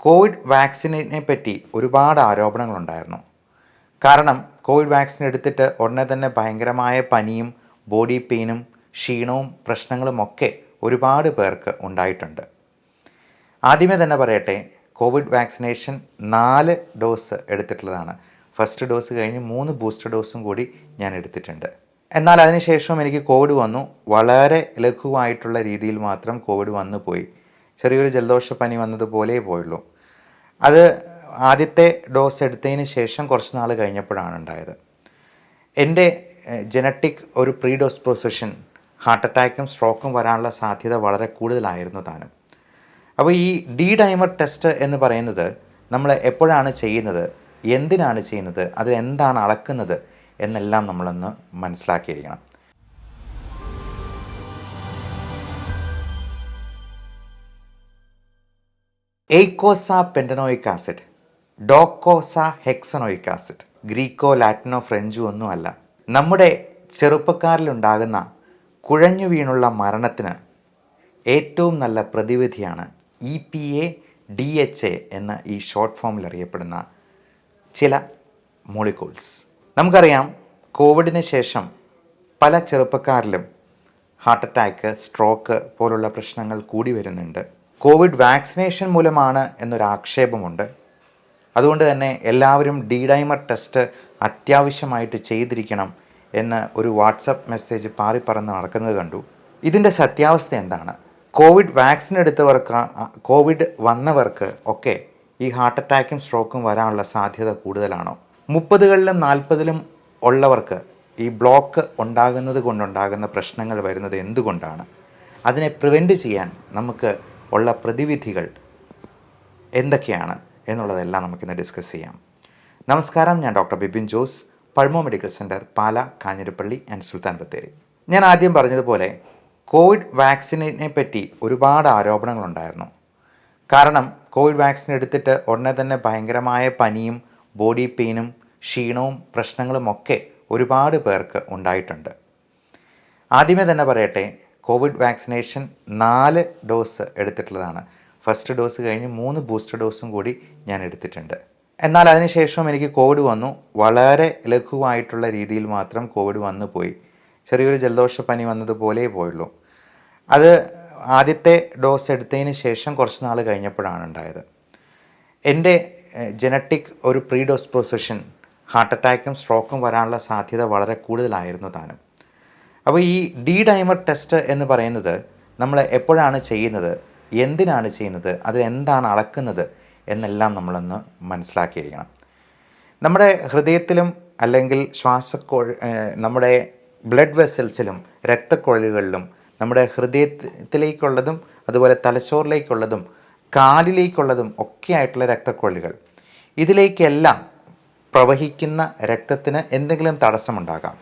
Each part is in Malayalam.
കോവിഡ് വാക്സിനെ പറ്റി ഒരുപാട് ആരോപണങ്ങളുണ്ടായിരുന്നു. കാരണം കോവിഡ് വാക്സിൻ എടുത്തിട്ട് ഉടനെ തന്നെ ഭയങ്കരമായ പനിയും ബോഡി പെയിനും ക്ഷീണവും പ്രശ്നങ്ങളുമൊക്കെ ഒരുപാട് പേർക്ക് ഉണ്ടായിട്ടുണ്ട്. ആദ്യമേ തന്നെ പറയട്ടെ, കോവിഡ് വാക്സിനേഷൻ 4 ഡോസ് എടുത്തിട്ടുള്ളതാണ്. ഫസ്റ്റ് ഡോസ് കഴിഞ്ഞ് 3 ബൂസ്റ്റർ ഡോസും കൂടി ഞാൻ എടുത്തിട്ടുണ്ട്. എന്നാൽ അതിനുശേഷം എനിക്ക് കോവിഡ് വന്നു. വളരെ ലഘുവായിട്ടുള്ള രീതിയിൽ മാത്രം കോവിഡ് വന്നു പോയി. ചെറിയൊരു ജലദോഷപ്പനി വന്നതുപോലെ പോയുള്ളൂ. അത് ആദ്യത്തെ ഡോസ് എടുത്തതിന് ശേഷം കുറച്ച് നാൾ കഴിഞ്ഞപ്പോഴാണ് ഉണ്ടായത്. എൻ്റെ ജനറ്റിക് ഒരു പ്രീ ഡിസ്പോസിഷൻ ഹാർട്ട് അറ്റാക്കും സ്ട്രോക്കും വരാനുള്ള സാധ്യത വളരെ കൂടുതലായിരുന്നു താനും. അപ്പോൾ ഈ ഡി ഡൈമർ ടെസ്റ്റ് എന്ന് പറയുന്നത് നമ്മൾ എപ്പോഴാണ് ചെയ്യുന്നത്, എന്തിനാണ് ചെയ്യുന്നത്, അത് എന്താണ് അളക്കുന്നത് എന്നെല്ലാം നമ്മളൊന്ന് മനസ്സിലാക്കിയിരിക്കണം. Eicosapentaenoic acid, docosahexaenoic acid, ഗ്രീക്കോ ലാറ്റിനോ ഫ്രഞ്ചോ ഒന്നുമല്ല. നമ്മുടെ ചെറുപ്പക്കാരിലുണ്ടാകുന്ന കുഴഞ്ഞു വീണുള്ള മരണത്തിന് ഏറ്റവും നല്ല പ്രതിവിധിയാണ് EPA DHA എന്ന ഈ ഷോർട്ട് ഫോമിൽ അറിയപ്പെടുന്ന ചില മോളിക്യൂൾസ്. നമുക്കറിയാം, കോവിഡിന് ശേഷം പല ചെറുപ്പക്കാരിലും ഹാർട്ട് അറ്റാക്ക്, സ്ട്രോക്ക് പോലുള്ള പ്രശ്നങ്ങൾ കൂടി വരുന്നുണ്ട്. കോവിഡ് വാക്സിനേഷൻ മൂലമാണ് എന്നൊരാക്ഷേപമുണ്ട്. അതുകൊണ്ട് തന്നെ എല്ലാവരും ഡി ഡൈമർ ടെസ്റ്റ് അത്യാവശ്യമായിട്ട് ചെയ്തിരിക്കണം എന്ന് ഒരു വാട്സപ്പ് മെസ്സേജ് പാറിപ്പറന്ന് നടക്കുന്നത് കണ്ടു. ഇതിൻ്റെ സത്യാവസ്ഥ എന്താണ്? കോവിഡ് വാക്സിൻ എടുത്തവർക്ക്, കോവിഡ് വന്നവർക്ക് ഒക്കെ ഈ ഹാർട്ട് അറ്റാക്കും സ്ട്രോക്കും വരാനുള്ള സാധ്യത കൂടുതലാണോ? 30കളിലും 40ലും ഉള്ളവർക്ക് ഈ ബ്ലോക്ക് ഉണ്ടാകുന്നത് കൊണ്ടുണ്ടാകുന്ന പ്രശ്നങ്ങൾ വരുന്നത് എന്തുകൊണ്ടാണ്? അതിനെ പ്രിവെൻറ്റ് ചെയ്യാൻ നമുക്ക് ഉള്ള പ്രതിവിധികൾ എന്തൊക്കെയാണ് എന്നുള്ളതെല്ലാം നമുക്കിന്ന് ഡിസ്കസ് ചെയ്യാം. നമസ്കാരം, ഞാൻ doctor Bipin Jose, pulmo medical centre, Pala, Kanjirappally and Sultan Bathery. ഞാൻ ആദ്യം പറഞ്ഞതുപോലെ കോവിഡ് വാക്സിനെ പറ്റി ഒരുപാട് ആരോപണങ്ങളുണ്ടായിരുന്നു. കാരണം കോവിഡ് വാക്സിൻ എടുത്തിട്ട് ഉടനെ തന്നെ ഭയങ്കരമായ പനിയും ബോഡി പെയിനും ക്ഷീണവും പ്രശ്നങ്ങളുമൊക്കെ ഒരുപാട് പേർക്ക് ഉണ്ടായിട്ടുണ്ട്. ആദ്യമേ തന്നെ പറയട്ടെ, കോവിഡ് വാക്സിനേഷൻ 4 ഡോസ് എടുത്തിട്ടുള്ളതാണ്. ഫസ്റ്റ് ഡോസ് കഴിഞ്ഞ് 3 ബൂസ്റ്റർ ഡോസും കൂടി ഞാൻ എടുത്തിട്ടുണ്ട്. എന്നാൽ അതിനുശേഷം എനിക്ക് കോവിഡ് വന്നു. വളരെ ലഘുവായിട്ടുള്ള രീതിയിൽ മാത്രം കോവിഡ് വന്നു പോയി. ചെറിയൊരു ജലദോഷപ്പനി വന്നതുപോലെ പോയുള്ളൂ. അത് ആദ്യത്തെ ഡോസ് എടുത്തതിന് ശേഷം കുറച്ച് നാൾ കഴിഞ്ഞപ്പോഴാണ് ഉണ്ടായത്. എൻ്റെ ജനറ്റിക് ഒരു പ്രീ ഡിസ്പോസിഷൻ ഹാർട്ട് അറ്റാക്കും സ്ട്രോക്കും വരാനുള്ള സാധ്യത വളരെ കൂടുതലായിരുന്നു താനും. അപ്പോൾ ഈ ഡി ഡൈമർ ടെസ്റ്റ് എന്ന് പറയുന്നത് നമ്മൾ എപ്പോഴാണ് ചെയ്യുന്നത്, എന്തിനാണ് ചെയ്യുന്നത്, അത് എന്താണ് അളക്കുന്നത് എന്നെല്ലാം നമ്മളൊന്ന് മനസ്സിലാക്കിയിരിക്കണം. നമ്മുടെ ഹൃദയത്തിലും അല്ലെങ്കിൽ നമ്മുടെ ബ്ലഡ് വെസൽസിലും രക്തക്കുഴലുകളിലും നമ്മുടെ ഹൃദയത്തിലേക്കുള്ളതും അതുപോലെ തലച്ചോറിലേക്കുള്ളതും കാലിലേക്കുള്ളതും ഒക്കെ ആയിട്ടുള്ള രക്തക്കുഴലുകൾ, ഇതിലേക്കെല്ലാം പ്രവഹിക്കുന്ന രക്തത്തിന് എന്തെങ്കിലും തടസ്സമുണ്ടാകാം.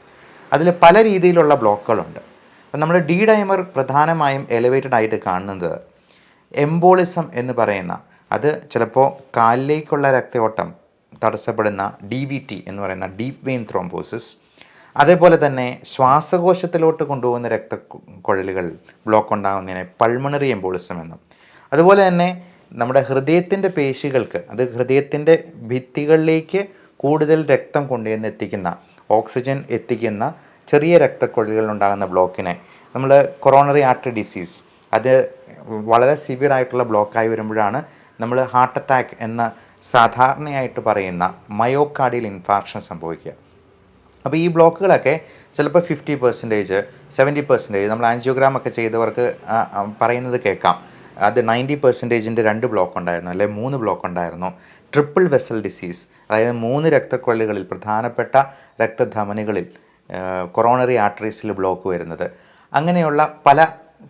അതിൽ പല രീതിയിലുള്ള ബ്ലോക്കുകളുണ്ട്. അപ്പം നമ്മൾ ഡി ഡൈമർ പ്രധാനമായും എലിവേറ്റഡ് ആയിട്ട് കാണുന്നത് എംബോളിസം എന്ന് പറയുന്ന, അത് ചിലപ്പോൾ കാലിലേക്കുള്ള രക്തയോട്ടം തടസ്സപ്പെടുന്ന DVT എന്ന് പറയുന്ന ഡീപ്പ് വെയിൻ ത്രോംബോസിസ്, അതേപോലെ തന്നെ ശ്വാസകോശത്തിലോട്ട് കൊണ്ടുപോകുന്ന രക്തക്കുഴലുകൾ ബ്ലോക്ക് ഉണ്ടാകുന്നതിനെ പൾമണറി എംബോളിസം എന്നും, അതുപോലെ തന്നെ നമ്മുടെ ഹൃദയത്തിൻ്റെ പേശികൾക്ക്, അത് ഹൃദയത്തിൻ്റെ ഭിത്തികളിലേക്ക് കൂടുതൽ രക്തം കൊണ്ടുവന്ന് എത്തിക്കുന്ന, ഓക്സിജൻ എത്തിക്കുന്ന ചെറിയ രക്തക്കുഴലുകൾ ഉണ്ടാകുന്ന ബ്ലോക്കിനെ നമ്മൾ കൊറോണറി ആർട്ടറി ഡിസീസ്, അത് വളരെ സിവിയർ ആയിട്ടുള്ള ബ്ലോക്കായി വരുമ്പോഴാണ് നമ്മൾ ഹാർട്ട് അറ്റാക്ക് എന്ന സാധാരണയായിട്ട് പറയുന്ന മയോകാർഡിയൽ ഇൻഫാർക്ഷൻ സംഭവിക്കുക. അപ്പോൾ ഈ ബ്ലോക്കുകളൊക്കെ ചിലപ്പോൾ 50%, 70% നമ്മൾ ആൻജിയോഗ്രാം ഒക്കെ ചെയ്തവർക്ക് പറയുന്നത് കേൾക്കാം. അത് 90%ൻ്റെ 2 ബ്ലോക്ക് ഉണ്ടായിരുന്നു, അല്ലെങ്കിൽ 3 ബ്ലോക്ക് ഉണ്ടായിരുന്നു. ട്രിപ്പിൾ വെസൽ ഡിസീസ്, അതായത് 3 രക്തക്കുഴലുകളിൽ, പ്രധാനപ്പെട്ട രക്തധമനികളിൽ, കൊറോണറി ആർട്ടറീസിൽ ബ്ലോക്ക് വരുന്നത്, അങ്ങനെയുള്ള പല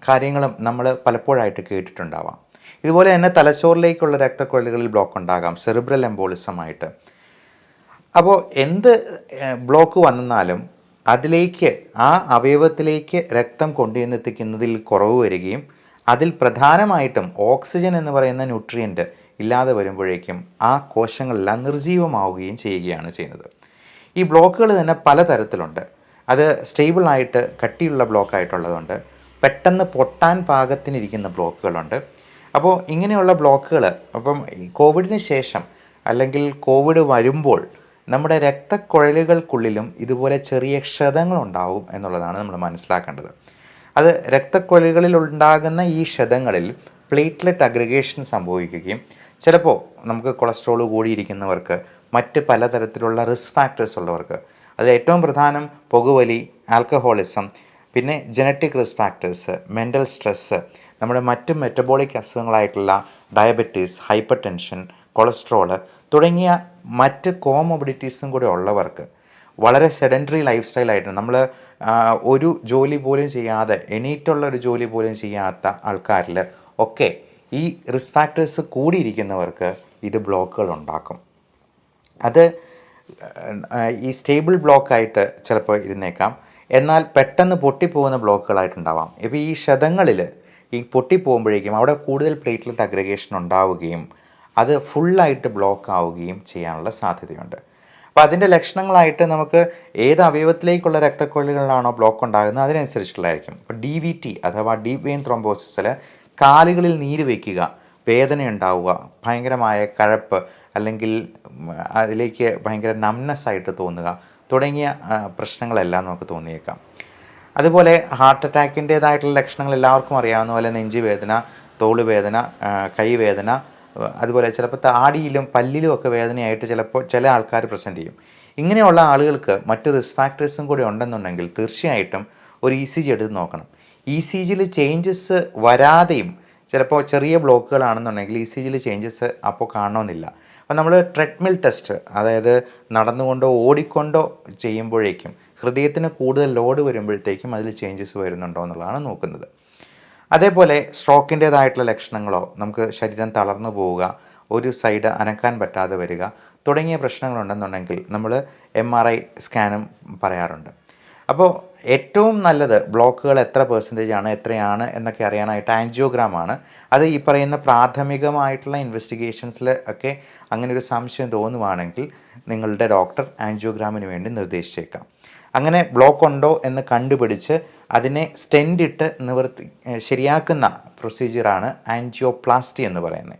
കാര്യങ്ങളും നമ്മൾ പലപ്പോഴായിട്ട് കേട്ടിട്ടുണ്ടാവാം. ഇതുപോലെ തന്നെ തലച്ചോറിലേക്കുള്ള രക്തക്കുഴലുകളിൽ ബ്ലോക്ക് ഉണ്ടാകാം, സെറിബ്രൽ എംബോളിസമായിട്ട്. അപ്പോൾ എന്ത് ബ്ലോക്ക് വന്നാലും അതിലേക്ക്, ആ അവയവത്തിലേക്ക് രക്തം കൊണ്ടുവന്നെത്തിക്കുന്നതിൽ കുറവ് വരികയും അതിൽ പ്രധാനമായിട്ടും ഓക്സിജൻ എന്ന് പറയുന്ന ന്യൂട്രിയൻറ്റ് ഇല്ലാതെ വരുമ്പോഴേക്കും ആ കോശങ്ങളെല്ലാം നിർജീവമാവുകയും ചെയ്യുകയാണ് ചെയ്യുന്നത്. ഈ ബ്ലോക്കുകൾ തന്നെ പലതരത്തിലുണ്ട്. അത് സ്റ്റേബിളായിട്ട് കട്ടിയുള്ള ബ്ലോക്കായിട്ടുള്ളതുണ്ട്, പെട്ടെന്ന് പൊട്ടാൻ പാകത്തിനിരിക്കുന്ന ബ്ലോക്കുകളുണ്ട്, അപ്പോൾ ഇങ്ങനെയുള്ള ബ്ലോക്കുകൾ അപ്പം ഈ കോവിഡിന് ശേഷം അല്ലെങ്കിൽ കോവിഡ് വരുമ്പോൾ നമ്മുടെ രക്തക്കുഴലുകൾക്കുള്ളിലും ഇതുപോലെ ചെറിയ ക്ഷതങ്ങളുണ്ടാവും എന്നുള്ളതാണ് നമ്മൾ മനസ്സിലാക്കേണ്ടത്. അത് രക്തക്കുഴലുകളിൽ ഉണ്ടാകുന്ന ഈ ക്ഷതങ്ങളിൽ പ്ലേറ്റ്ലെറ്റ് അഗ്രിഗേഷൻ സംഭവിക്കുകയും ചിലപ്പോൾ നമുക്ക് കൊളസ്ട്രോൾ കൂടിയിരിക്കുന്നവർക്ക്, മറ്റ് പലതരത്തിലുള്ള റിസ്ക് ഫാക്ടേഴ്സ് ഉള്ളവർക്ക്, അത് ഏറ്റവും പ്രധാനം പുകവലി, ആൽക്കഹോളിസം, പിന്നെ genetic risk factors, mental stress, നമ്മുടെ മറ്റ് മെറ്റബോളിക് അസുഖങ്ങളായിട്ടുള്ള ഡയബറ്റീസ്, ഹൈപ്പർ ടെൻഷൻ, കൊളസ്ട്രോള് തുടങ്ങിയ മറ്റ് കോമോബിഡിറ്റീസും കൂടെ ഉള്ളവർക്ക്, വളരെ സെഡൻറ്ററി ലൈഫ് സ്റ്റൈലായിട്ട് നമ്മൾ ഒരു ജോലി പോലും ചെയ്യാതെ, എണീറ്റുള്ള ഒരു ജോലി പോലും ചെയ്യാത്ത ആൾക്കാരിൽ ഒക്കെ ഈ റിസ്ക് ഫാക്ടേഴ്സ് കൂടിയിരിക്കുന്നവർക്ക് ഇത് ബ്ലോക്കുകൾ ഉണ്ടാക്കും. അത് ഈ സ്റ്റേബിൾ ബ്ലോക്കായിട്ട് ചിലപ്പോൾ ഇരുന്നേക്കാം, എന്നാൽ പെട്ടെന്ന് പൊട്ടിപ്പോകുന്ന ബ്ലോക്കുകളായിട്ടുണ്ടാവാം. ഇപ്പോൾ ഈ ക്ഷതങ്ങളിൽ ഈ പൊട്ടിപ്പോകുമ്പോഴേക്കും അവിടെ കൂടുതൽ പ്ലേറ്റ്ലെറ്റ് അഗ്രിഗേഷൻ ഉണ്ടാവുകയും അത് ഫുള്ളായിട്ട് ബ്ലോക്ക് ആവുകയും ചെയ്യാനുള്ള സാധ്യതയുണ്ട്. അപ്പോൾ അതിൻ്റെ ലക്ഷണങ്ങളായിട്ട് നമുക്ക് ഏത് അവയവത്തിലേക്കുള്ള രക്തക്കൊഴലുകളിലാണോ ബ്ലോക്ക് ഉണ്ടാകുന്നത് അതിനനുസരിച്ചുള്ളതായിരിക്കും. ഇപ്പോൾ DVT അഥവാ ഡീപ്പ് വെയിൻ ത്രോംബോസിസിൽ കാലുകളിൽ നീര് വയ്ക്കുക, വേദന ഉണ്ടാവുക, ഭയങ്കരമായ കഴപ്പ്, അല്ലെങ്കിൽ അതിലേക്ക് ഭയങ്കര നംനെസ് ആയിട്ട് തോന്നുക തുടങ്ങിയ പ്രശ്നങ്ങളെല്ലാം നമുക്ക് തോന്നിയേക്കാം. അതുപോലെ ഹാർട്ട് അറ്റാക്കിൻ്റേതായിട്ടുള്ള ലക്ഷണങ്ങൾ എല്ലാവർക്കും അറിയാവുന്ന പോലെ നെഞ്ചുവേദന, തോളുവേദന, കൈവേദന, അതുപോലെ ചിലപ്പോൾ താടിയിലും പല്ലിലും ഒക്കെ വേദനയായിട്ട് ചിലപ്പോൾ ചില ആൾക്കാർ പ്രസൻറ്റ് ചെയ്യും. ഇങ്ങനെയുള്ള ആളുകൾക്ക് മറ്റ് റിസ്ക് ഫാക്ടേഴ്സും കൂടി ഉണ്ടെന്നുണ്ടെങ്കിൽ തീർച്ചയായിട്ടും ഒരു ECG എടുത്ത് നോക്കണം. ECGയിൽ ചേഞ്ചസ് വരാതെയും ചിലപ്പോൾ ചെറിയ ബ്ലോക്കുകളാണെന്നുണ്ടെങ്കിൽ ECGയിൽ ചേഞ്ചസ് അപ്പോൾ കാണണമെന്നില്ല. അപ്പോൾ നമ്മൾ ട്രെഡ്മിൽ ടെസ്റ്റ്, അതായത് നടന്നുകൊണ്ടോ ഓടിക്കൊണ്ടോ ചെയ്യുമ്പോഴേക്കും ഹൃദയത്തിന് കൂടുതൽ ലോഡ് വരുമ്പോഴത്തേക്കും അതിൽ ചേഞ്ചസ് വരുന്നുണ്ടോ എന്നുള്ളതാണ് നോക്കുന്നത്. അതേപോലെ സ്ട്രോക്കിൻ്റേതായിട്ടുള്ള ലക്ഷണങ്ങളോ, നമുക്ക് ശരീരം തളർന്നു പോവുക, ഒരു സൈഡ് അനക്കാൻ പറ്റാതെ വരിക തുടങ്ങിയ പ്രശ്നങ്ങളുണ്ടെന്നുണ്ടെങ്കിൽ നമ്മൾ MRI സ്കാനും പറയാറുണ്ട്. അപ്പോൾ ഏറ്റവും നല്ലത് ബ്ലോക്കുകൾ എത്ര % ആണ്, എത്രയാണ് എന്നൊക്കെ അറിയാനായിട്ട് ആൻജിയോഗ്രാമാണ്. അത് ഈ പറയുന്ന പ്രാഥമികമായിട്ടുള്ള ഇൻവെസ്റ്റിഗേഷൻസിൽ ഒക്കെ അങ്ങനെ ഒരു സംശയം തോന്നുവാണെങ്കിൽ നിങ്ങളുടെ ഡോക്ടർ ആൻജിയോഗ്രാമിന് വേണ്ടി നിർദ്ദേശിച്ചേക്കാം. അങ്ങനെ ബ്ലോക്ക് ഉണ്ടോ എന്ന് കണ്ടുപിടിച്ച് അതിനെ സ്റ്റെൻറ്റ് ഇട്ട് ശരിയാക്കുന്ന പ്രൊസീജിയറാണ് ആൻജിയോപ്ലാസ്റ്റി എന്ന് പറയുന്നത്.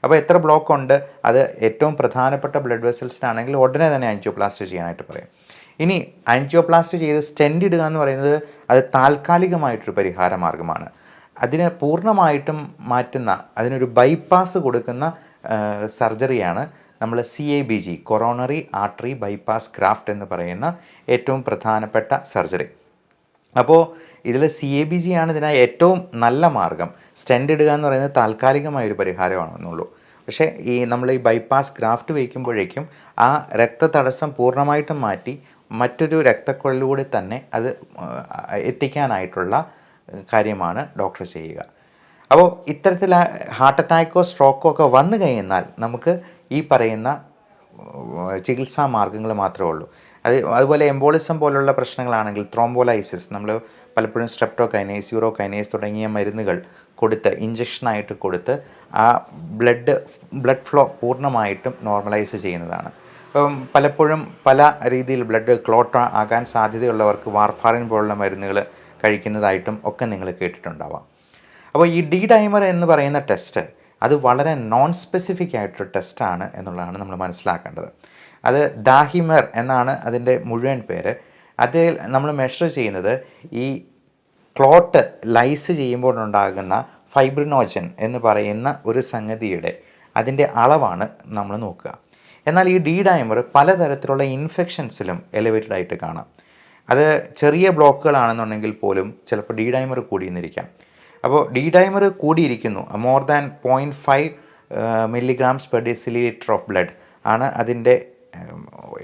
അപ്പോൾ എത്ര ബ്ലോക്ക് ഉണ്ട്, അത് ഏറ്റവും പ്രധാനപ്പെട്ട ബ്ലഡ് വെസൽസിനാണെങ്കിൽ ഉടനെ തന്നെ ആൻജിയോപ്ലാസ്റ്റി ചെയ്യാനായിട്ട് പറയും. ഇനി ആൻജിയോപ്ലാസ്റ്റി ചെയ്ത് സ്റ്റെൻറ്റ് ഇടുക എന്ന് പറയുന്നത് അത് താൽക്കാലികമായിട്ടൊരു പരിഹാര മാർഗ്ഗമാണ്. അതിനെ പൂർണ്ണമായിട്ടും മാറ്റുന്ന, അതിനൊരു ബൈപ്പാസ് കൊടുക്കുന്ന സർജറിയാണ് നമ്മൾ CABG, coronary artery bypass graft എന്ന് പറയുന്ന ഏറ്റവും പ്രധാനപ്പെട്ട സർജറി. അപ്പോൾ ഇതിൽ CABG ആണ് ഇതിന് ഏറ്റവും നല്ല മാർഗം. സ്റ്റെൻറ്റ് ഇടുക എന്ന് പറയുന്നത് താൽക്കാലികമായൊരു പരിഹാരമാണെന്നുള്ളൂ. പക്ഷേ നമ്മൾ ഈ ബൈപ്പാസ് ഗ്രാഫ്റ്റ് വയ്ക്കുമ്പോഴേക്കും ആ രക്തതടസ്സം പൂർണ്ണമായിട്ടും മാറ്റി മറ്റൊരു രക്തക്കുഴലിലൂടെ തന്നെ അത് എത്തിക്കാനായിട്ടുള്ള കാര്യമാണ് ഡോക്ടർ ചെയ്യുക. അപ്പോൾ ഇത്തരത്തിൽ ഹാർട്ട് അറ്റാക്കോ സ്ട്രോക്കോ ഒക്കെ വന്നു കഴിഞ്ഞാൽ നമുക്ക് ഈ പറയുന്ന ചികിത്സാ മാർഗ്ഗങ്ങൾ മാത്രമേ ഉള്ളൂ. അതുപോലെ എംബോളിസം പോലുള്ള പ്രശ്നങ്ങളാണെങ്കിൽ ത്രോംബോലൈസിസ്, നമ്മൾ പലപ്പോഴും സ്ട്രെപ്റ്റോകൈനേസ്, യൂറോകൈനേസ് തുടങ്ങിയ മരുന്നുകൾ കൊടുത്ത്, ഇഞ്ചക്ഷനായിട്ട് കൊടുത്ത് ആ ബ്ലഡ് ഫ്ലോ പൂർണ്ണമായിട്ടും നോർമലൈസ് ചെയ്യുന്നതാണ്. അപ്പം പലപ്പോഴും പല രീതിയിൽ ബ്ലഡ് ക്ലോട്ട് ആകാൻ സാധ്യതയുള്ളവർക്ക് വാർഫാറിൻ പോലുള്ള മരുന്നുകൾ കഴിക്കുന്നതായിട്ടും ഒക്കെ നിങ്ങൾ കേട്ടിട്ടുണ്ടാവാം. അപ്പോൾ ഈ D-ഡൈമർ എന്ന് പറയുന്ന ടെസ്റ്റ് അത് വളരെ നോൺ സ്പെസിഫിക് ആയിട്ടൊരു ടെസ്റ്റാണ് എന്നുള്ളതാണ് നമ്മൾ മനസ്സിലാക്കേണ്ടത്. അത് ദാഹിമർ എന്നാണ് അതിൻ്റെ മുഴുവൻ പേര്. അതിൽ നമ്മൾ മെഷർ ചെയ്യുന്നത് ഈ ക്ലോട്ട് ലൈസ് ചെയ്യുമ്പോൾ ഉണ്ടാകുന്ന ഫൈബ്രിനോജൻ എന്ന് പറയുന്ന ഒരു സംഗതിയുടെ അതിൻ്റെ അളവാണ് നമ്മൾ നോക്കുക. എന്നാൽ ഈ D-ഡൈമർ പലതരത്തിലുള്ള ഇൻഫെക്ഷൻസിലും എലിവേറ്റഡ് ആയിട്ട് കാണാം. അത് ചെറിയ ബ്ലോക്കുകളാണെന്നുണ്ടെങ്കിൽ പോലും ചിലപ്പോൾ D-ഡൈമർ കൂടിയെന്നിരിക്കാം. അപ്പോൾ D-ഡൈമർ കൂടിയിരിക്കുന്നു, more than 0.5 mg/dL of blood ആണ് അതിൻ്റെ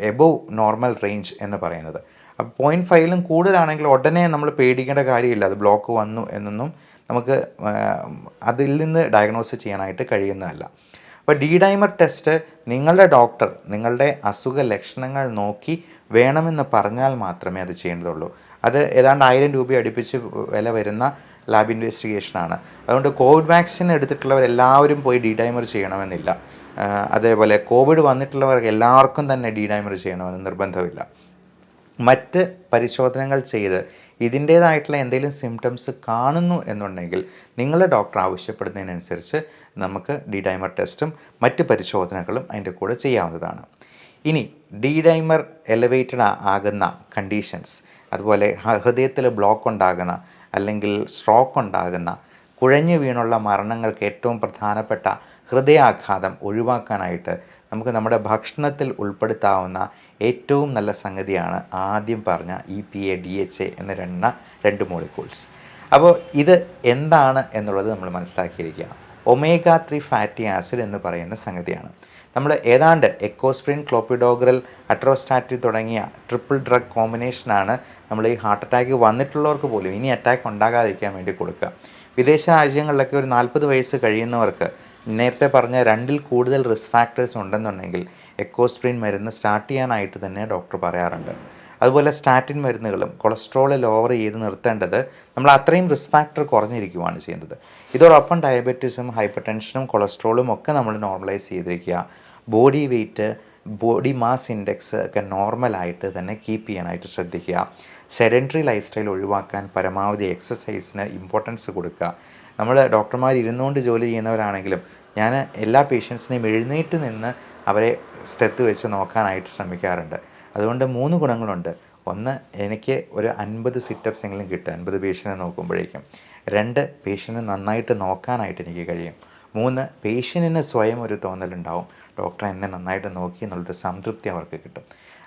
എബോവ് നോർമൽ റേഞ്ച് എന്ന് പറയുന്നത്. അപ്പോൾ 0.5ലും കൂടുതലാണെങ്കിൽ ഉടനെ നമ്മൾ പേടിക്കേണ്ട കാര്യമില്ല, അത് ബ്ലോക്ക് വന്നു എന്നൊന്നും നമുക്ക് അതിൽ നിന്ന് ഡയഗ്നോസ് ചെയ്യാനായിട്ട് കഴിയുന്നതല്ല. അപ്പോൾ D-ഡൈമർ ടെസ്റ്റ് നിങ്ങളുടെ ഡോക്ടർ നിങ്ങളുടെ അസുഖ ലക്ഷണങ്ങൾ നോക്കി വേണമെന്ന് പറഞ്ഞാൽ മാത്രമേ അത് ചെയ്യേണ്ടതുള്ളൂ. അത് ഏതാണ്ട് 1000 രൂപ അടുപ്പിച്ച് വില വരുന്ന ലാബ് ഇൻവെസ്റ്റിഗേഷനാണ്. അതുകൊണ്ട് കോവിഡ് വാക്സിൻ എടുത്തിട്ടുള്ളവരെല്ലാവരും പോയി D-ഡൈമർ ചെയ്യണമെന്നില്ല. അതേപോലെ കോവിഡ് വന്നിട്ടുള്ളവർക്ക് എല്ലാവർക്കും തന്നെ D-ഡൈമർ ചെയ്യണമെന്ന് നിർബന്ധമില്ല. മറ്റ് പരിശോധനകൾ ചെയ്ത് ഇതിൻ്റേതായിട്ടുള്ള എന്തെങ്കിലും സിംറ്റംസ് കാണുന്നു എന്നുണ്ടെങ്കിൽ നിങ്ങളുടെ ഡോക്ടർ ആവശ്യപ്പെടുന്നതിനനുസരിച്ച് നമുക്ക് ഡി ഡൈമർ ടെസ്റ്റും മറ്റ് പരിശോധനകളും അതിൻ്റെ കൂടെ ചെയ്യാവുന്നതാണ്. ഇനി ഡി ഡൈമർ എലവേറ്റഡ് ആകുന്ന കണ്ടീഷൻസ്, അതുപോലെ ഹൃദയത്തിൽ ബ്ലോക്ക് ഉണ്ടാകുന്ന അല്ലെങ്കിൽ സ്ട്രോക്ക് ഉണ്ടാകുന്ന, കുഴഞ്ഞു വീണുള്ള മരണങ്ങൾക്ക് ഏറ്റവും പ്രധാനപ്പെട്ട ഹൃദയാഘാതം ഒഴിവാക്കാനായിട്ട് നമുക്ക് നമ്മുടെ ഭക്ഷണത്തിൽ ഉൾപ്പെടുത്താവുന്ന ഏറ്റവും നല്ല സംഗതിയാണ് ആദ്യം പറഞ്ഞ EPA DHA എന്ന രണ്ട് മോളിക്യൂൾസ്. അപ്പോൾ ഇത് എന്താണ് എന്നുള്ളത് നമ്മൾ മനസ്സിലാക്കിയിരിക്കുക. omega-3 ഫാറ്റി ആസിഡ് എന്ന് പറയുന്ന സംഗതിയാണ്. നമ്മൾ ഏതാണ്ട് എക്കോസ്പ്രിൻ, ക്ലോപ്പിഡോഗ്രൽ, അട്രോസ്റ്റാറ്റിൻ തുടങ്ങിയ ട്രിപ്പിൾ ഡ്രഗ് കോമ്പിനേഷനാണ് നമ്മൾ ഈ ഹാർട്ട് അറ്റാക്ക് വന്നിട്ടുള്ളവർക്ക് പോലും ഇനി അറ്റാക്ക് ഉണ്ടാകാതിരിക്കാൻ വേണ്ടി കൊടുക്കുക. വിദേശ രാജ്യങ്ങളിലൊക്കെ ഒരു 40 വയസ്സ് കഴിയുന്നവർക്ക് നേരത്തെ പറഞ്ഞ 2ൽ കൂടുതൽ റിസ്ക് ഫാക്ടേഴ്സ് ഉണ്ടെന്നുണ്ടെങ്കിൽ എക്കോസ്പ്രിൻ മരുന്ന് സ്റ്റാർട്ട് ചെയ്യാനായിട്ട് തന്നെ ഡോക്ടർ പറയാറുണ്ട്. അതുപോലെ സ്റ്റാറ്റിൻ മരുന്നുകളും കൊളസ്ട്രോൾ ലോവർ ചെയ്ത് നിർത്തേണ്ടത് നമ്മൾ അത്രയും റിസ്ക് ഫാക്ടർ കുറഞ്ഞിരിക്കുകയാണ് ചെയ്യുന്നത്. ഇതോടൊപ്പം ഡയബറ്റീസും ഹൈപ്പർ ടെൻഷനും കൊളസ്ട്രോളും ഒക്കെ നമ്മൾ നോർമലൈസ് ചെയ്തിരിക്കുക. Body weight, body mass index ഒക്കെ നോർമലായിട്ട് തന്നെ കീപ്പ് ചെയ്യാനായിട്ട് ശ്രദ്ധിക്കുക. സെഡൻറ്ററി ലൈഫ് സ്റ്റൈൽ ഒഴിവാക്കാൻ പരമാവധി എക്സസൈസിന് ഇമ്പോർട്ടൻസ് കൊടുക്കുക. നമ്മൾ ഡോക്ടർമാർ ഇരുന്നുകൊണ്ട് ജോലി ചെയ്യുന്നവരാണെങ്കിലും ഞാൻ എല്ലാ പേഷ്യൻസിനെയും എഴുന്നേറ്റ് നിന്ന് അവരെ സ്റ്റെത്ത് വെച്ച് നോക്കാനായിട്ട് ശ്രമിക്കാറുണ്ട്. അതുകൊണ്ട് 3 ഗുണങ്ങളുണ്ട്. ഒന്ന്, എനിക്ക് ഒരു 50 സിറ്റപ്സ് എങ്കിലും കിട്ടും 50 പേഷ്യനെ നോക്കുമ്പോഴേക്കും. 2, പേഷ്യനെ നന്നായിട്ട് നോക്കാനായിട്ട് എനിക്ക് കഴിയും. 3, പേഷ്യൻറ്റിന് സ്വയം ഒരു തോന്നലുണ്ടാവും, ഡോക്ടർ എന്നെ നന്നായിട്ട് നോക്കി എന്നുള്ളൊരു സംതൃപ്തി അവർക്ക് കിട്ടും.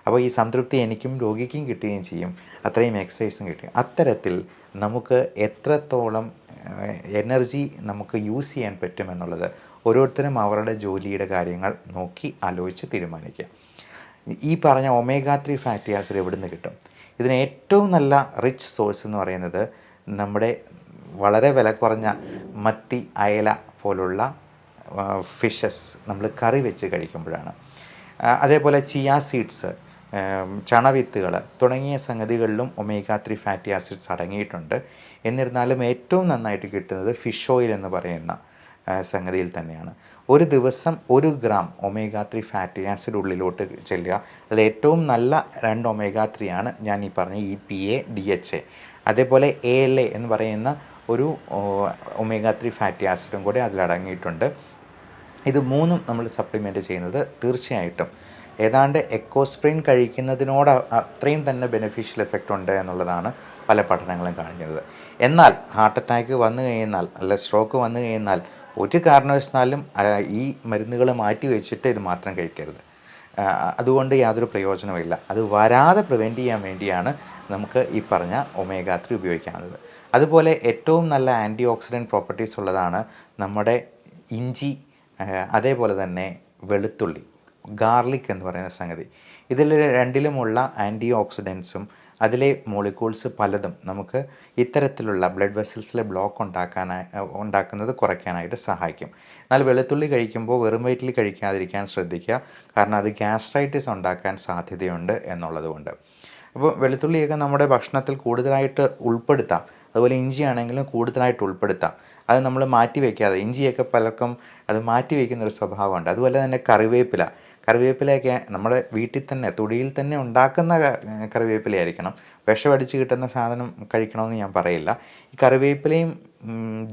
അപ്പോൾ ഈ സംതൃപ്തി എനിക്കും രോഗിക്കും കിട്ടുകയും ചെയ്യും, അത്രയും എക്സസൈസും കിട്ടും. അത്തരത്തിൽ നമുക്ക് എത്രത്തോളം എനർജി നമുക്ക് യൂസ് ചെയ്യാൻ പറ്റുമെന്നുള്ളത് ഓരോരുത്തരും അവരുടെ ജോലിയുടെ കാര്യങ്ങൾ നോക്കി ആലോചിച്ച് തീരുമാനിക്കുക. ഈ പറഞ്ഞ omega-3 ഫാറ്റി ആസിഡ് എവിടെ നിന്ന് കിട്ടും? ഇതിന് ഏറ്റവും നല്ല റിച്ച് സോഴ്സ് എന്ന് പറയുന്നത് നമ്മുടെ വളരെ വില കുറഞ്ഞ മത്തി, അയല പോലുള്ള ഫിഷസ് നമ്മൾ കറി വെച്ച് കഴിക്കുമ്പോഴാണ്. അതേപോലെ ചിയ സീഡ്സ്, ചണവിത്തുകൾ തുടങ്ങിയ സംഗതികളിലും omega-3 ഫാറ്റി ആസിഡ്സ് അടങ്ങിയിട്ടുണ്ട്. എന്നിരുന്നാലും ഏറ്റവും നന്നായിട്ട് കിട്ടുന്നത് ഫിഷ് ഓയിൽ എന്ന് പറയുന്ന സംഗതിയിൽ തന്നെയാണ്. ഒരു ദിവസം 1 ഗ്രാം omega-3 ഫാറ്റി ആസിഡ് ഉള്ളിലോട്ട് ചെല്ലുക. അതിൽ ഏറ്റവും നല്ല 2 omega-3 ആണ് ഞാൻ ഈ പറഞ്ഞ EPA DHA. അതേപോലെ ALA എന്ന് പറയുന്ന ഒരു omega-3 ഫാറ്റി ആസിഡും കൂടി അതിലടങ്ങിയിട്ടുണ്ട്. ഇത് 3ഉം നമ്മൾ സപ്ലിമെൻറ്റ് ചെയ്യുന്നത് തീർച്ചയായിട്ടും ഏതാണ്ട് എക്കോസ്പ്രിൻ കഴിക്കുന്നതിനോട് അത്രയും തന്നെ ബെനിഫിഷ്യൽ എഫക്റ്റ് ഉണ്ട് എന്നുള്ളതാണ് പല പഠനങ്ങളും കാണിക്കുന്നത്. എന്നാൽ ഹാർട്ട് അറ്റാക്ക് വന്നു കഴിഞ്ഞാൽ അല്ല സ്ട്രോക്ക് വന്നു കഴിഞ്ഞാൽ ഒരു കാരണവശാലും ഈ മരുന്നുകൾ മാറ്റി വെച്ചിട്ട് ഇത് മാത്രം കഴിക്കരുത്. അതുകൊണ്ട് യാതൊരു പ്രയോജനമില്ല. അത് വരാതെ പ്രിവെൻറ്റ് ചെയ്യാൻ വേണ്ടിയാണ് നമുക്ക് ഈ പറഞ്ഞ omega-3 ഉപയോഗിക്കാവുന്നത്. അതുപോലെ ഏറ്റവും നല്ല ആൻറ്റി ഓക്സിഡൻറ്റ് പ്രോപ്പർട്ടീസ് ഉള്ളതാണ് നമ്മുടെ ഇഞ്ചി, അതേപോലെ തന്നെ വെളുത്തുള്ളി, ഗാർലിക് എന്ന് പറയുന്ന സംഗതി. ഇതിൽ രണ്ടിലുമുള്ള ആൻറ്റി ഓക്സിഡൻസും അതിലെ മോളിക്യൂൾസ് പലതും നമുക്ക് ഇത്തരത്തിലുള്ള ബ്ലഡ് വെസൽസിലെ ബ്ലോക്ക് ഉണ്ടാക്കുന്നത് കുറയ്ക്കാനായിട്ട് സഹായിക്കും. എന്നാൽ വെളുത്തുള്ളി കഴിക്കുമ്പോൾ വെറും വയറ്റിൽ കഴിക്കാതിരിക്കാൻ ശ്രദ്ധിക്കുക, കാരണം അത് ഗ്യാസ്ട്രൈറ്റിസ് ഉണ്ടാക്കാൻ സാധ്യതയുണ്ട് എന്നുള്ളതുകൊണ്ട്. അപ്പോൾ വെളുത്തുള്ളിയൊക്കെ നമ്മുടെ ഭക്ഷണത്തിൽ കൂടുതലായിട്ട് ഉൾപ്പെടുത്താം. അതുപോലെ ഇഞ്ചി ആണെങ്കിലും കൂടുതലായിട്ട് ഉൾപ്പെടുത്താം. അത് നമ്മൾ മാറ്റി വയ്ക്കാതെ, ഇഞ്ചിയൊക്കെ പലർക്കും അത് മാറ്റി വയ്ക്കുന്നൊരു സ്വഭാവമുണ്ട്. അതുപോലെ തന്നെ കറിവേപ്പിലയൊക്കെ നമ്മുടെ വീട്ടിൽ തന്നെ തൊടിയിൽ തന്നെ ഉണ്ടാക്കുന്ന കറിവേപ്പിലയായിരിക്കണം. വിഷമടിച്ച് കിട്ടുന്ന സാധനം കഴിക്കണമെന്ന് ഞാൻ പറയില്ല. ഈ കറിവേപ്പിലയും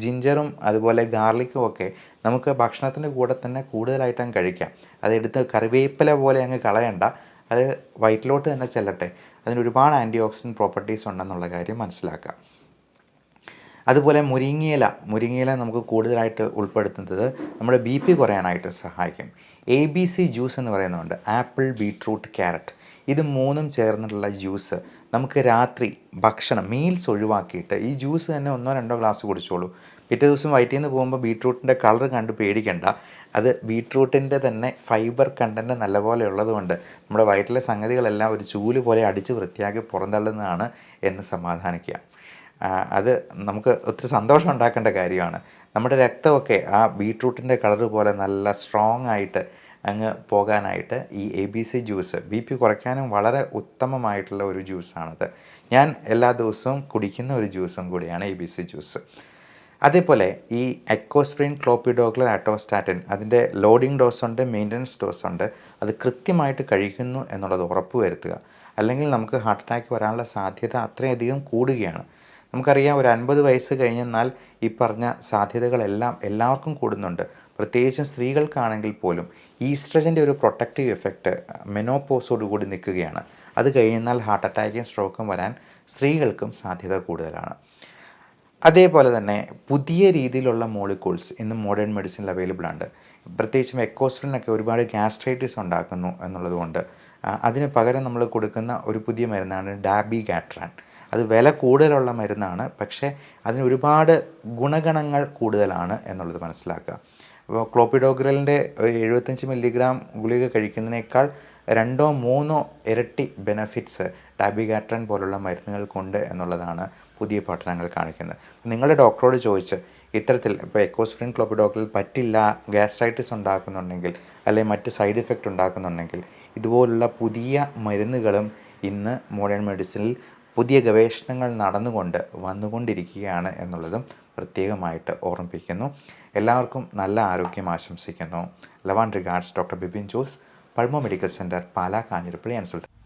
ജിഞ്ചറും അതുപോലെ ഗാർലിക്കും ഒക്കെ നമുക്ക് ഭക്ഷണത്തിൻ്റെ കൂടെ തന്നെ കൂടുതലായിട്ട് അങ്ങ് കഴിക്കാം. അതെടുത്ത് കറിവേപ്പില പോലെ അങ്ങ് കളയണ്ട, അത് വയറ്റിലോട്ട് തന്നെ ചെല്ലട്ടെ. അതിന് ഒരുപാട് ആൻറ്റി ഓക്സിഡൻറ്റ് പ്രോപ്പർട്ടീസ് ഉണ്ടെന്നുള്ള കാര്യം മനസ്സിലാക്കുക. അതുപോലെ മുരിങ്ങയില നമുക്ക് കൂടുതലായിട്ട് ഉൾപ്പെടുത്തുന്നത് നമ്മുടെ BP കുറയാനായിട്ട് സഹായിക്കും. ABC ജ്യൂസ് എന്ന് പറയുന്നുണ്ട്, ആപ്പിൾ, ബീട്രൂട്ട്, ക്യാരറ്റ്. ഇത് 3ഉം ചേർന്നിട്ടുള്ള ജ്യൂസ് നമുക്ക് രാത്രി ഭക്ഷണം മീൽസ് ഒഴിവാക്കിയിട്ട് ഈ ജ്യൂസ് തന്നെ 1-2 ഗ്ലാസ് കുടിച്ചോളൂ. പിറ്റേ ദിവസം വയറ്റിൽ നിന്ന് പോകുമ്പോൾ ബീട്രൂട്ടിൻ്റെ കളർ കണ്ട് പേടിക്കണ്ട. അത് ബീട്രൂട്ടിൻ്റെ തന്നെ ഫൈബർ കണ്ടൻറ്റ് നല്ലപോലെ ഉള്ളതുകൊണ്ട് നമ്മുടെ വയറ്റിലെ സംഗതികളെല്ലാം ഒരു ചൂല് പോലെ അടിച്ച് വൃത്തിയാക്കി പുറന്തള്ളുന്നതാണ് എന്ന് സമാധാനിക്കുക. അത് നമുക്ക് ഒത്തിരി സന്തോഷം ഉണ്ടാക്കേണ്ട കാര്യമാണ്. നമ്മുടെ രക്തമൊക്കെ ആ ബീട്രൂട്ടിൻ്റെ കളർ പോലെ നല്ല സ്ട്രോങ് ആയിട്ട് അങ്ങ് പോകാനായിട്ട് ഈ ABC ജ്യൂസ് BP കുറയ്ക്കാനും വളരെ ഉത്തമമായിട്ടുള്ള ഒരു ജ്യൂസാണത്. ഞാൻ എല്ലാ ദിവസവും കുടിക്കുന്ന ഒരു ജ്യൂസും കൂടിയാണ് ABC ജ്യൂസ്. അതേപോലെ ഈ എക്കോസ്പ്രിൻ, ക്ലോപ്പിഡോഗ്രൽ, അറ്റോസ്റ്റാറ്റിൻ അതിൻ്റെ ലോഡിംഗ് ഡോസുണ്ട്, മെയിൻ്റനൻസ് ഡോസുണ്ട്. അത് കൃത്യമായിട്ട് കഴിക്കുന്നു എന്നുള്ളത് ഉറപ്പ് വരുത്തുക. അല്ലെങ്കിൽ നമുക്ക് ഹാർട്ട് അറ്റാക്ക് വരാനുള്ള സാധ്യത അത്രയധികം കൂടുകയാണ്. നമുക്കറിയാം, ഒരു 50 വയസ്സ് കഴിഞ്ഞെന്നാൽ ഈ പറഞ്ഞ സാധ്യതകളെല്ലാം എല്ലാവർക്കും കൂടുന്നുണ്ട്. പ്രത്യേകിച്ചും സ്ത്രീകൾക്കാണെങ്കിൽ പോലും ഈസ്ട്രജൻ്റെ ഒരു പ്രൊട്ടക്റ്റീവ് എഫക്റ്റ് മെനോപോസോടുകൂടി നിൽക്കുകയാണ്. അത് കഴിഞ്ഞാൽ ഹാർട്ട് അറ്റാക്കും സ്ട്രോക്കും വരാൻ സ്ത്രീകൾക്കും സാധ്യത കൂടുതലാണ്. അതേപോലെ തന്നെ പുതിയ രീതിയിലുള്ള മോളിക്യൂൾസ് ഇന്ന് മോഡേൺ മെഡിസിനിൽ അവൈലബിൾ ആണ്. പ്രത്യേകിച്ചും എക്കോസ്പ്രിനൊക്കെ ഒരുപാട് ഗ്യാസ്ട്രൈറ്റിസ് ഉണ്ടാക്കുന്നു എന്നുള്ളതുകൊണ്ട് അതിന് പകരം നമ്മൾ കൊടുക്കുന്ന ഒരു പുതിയ മരുന്നാണ് ഡാബിഗാട്രാൻ. അത് വില കൂടുതലുള്ള മരുന്നാണ്, പക്ഷേ അതിന് ഒരുപാട് ഗുണഗണങ്ങൾ കൂടുതലാണ് എന്നുള്ളത് മനസ്സിലാക്കുക. അപ്പോൾ ക്ലോപ്പിഡോഗ്രലിൻ്റെ 75 മില്ലിഗ്രാം ഗുളിക കഴിക്കുന്നതിനേക്കാൾ 2-3 ഇരട്ടി ബെനഫിറ്റ്സ് ഡാബിഗാട്രാൻ പോലുള്ള മരുന്നുകൾക്കുണ്ട് എന്നുള്ളതാണ് പുതിയ പഠനങ്ങൾ കാണിക്കുന്നത്. നിങ്ങളുടെ ഡോക്ടറോട് ചോദിച്ച് ഇത്തരത്തിൽ ഇപ്പോൾ എക്കോസ്പ്രിൻ ക്ലോപ്പിഡോഗ്രൽ പറ്റില്ല, ഗ്യാസ്ട്രൈറ്റിസ് ഉണ്ടാക്കുന്നുണ്ടെങ്കിൽ അല്ലെങ്കിൽ മറ്റ് സൈഡ് ഇഫക്റ്റ് ഉണ്ടാക്കുന്നുണ്ടെങ്കിൽ ഇതുപോലുള്ള പുതിയ മരുന്നുകളും ഇന്ന് മോഡേൺ മെഡിസിനിൽ പുതിയ ഗവേഷണങ്ങൾ വന്നുകൊണ്ടിരിക്കുകയാണ് എന്നുള്ളതും പ്രത്യേകമായിട്ട് ഓർമ്മിപ്പിക്കുന്നു. എല്ലാവർക്കും നല്ല ആരോഗ്യം ആശംസിക്കുന്നു. Love and regards, doctor Bipin Jose, pulmo medical centre, Pala, Kanjirappally and Sultan.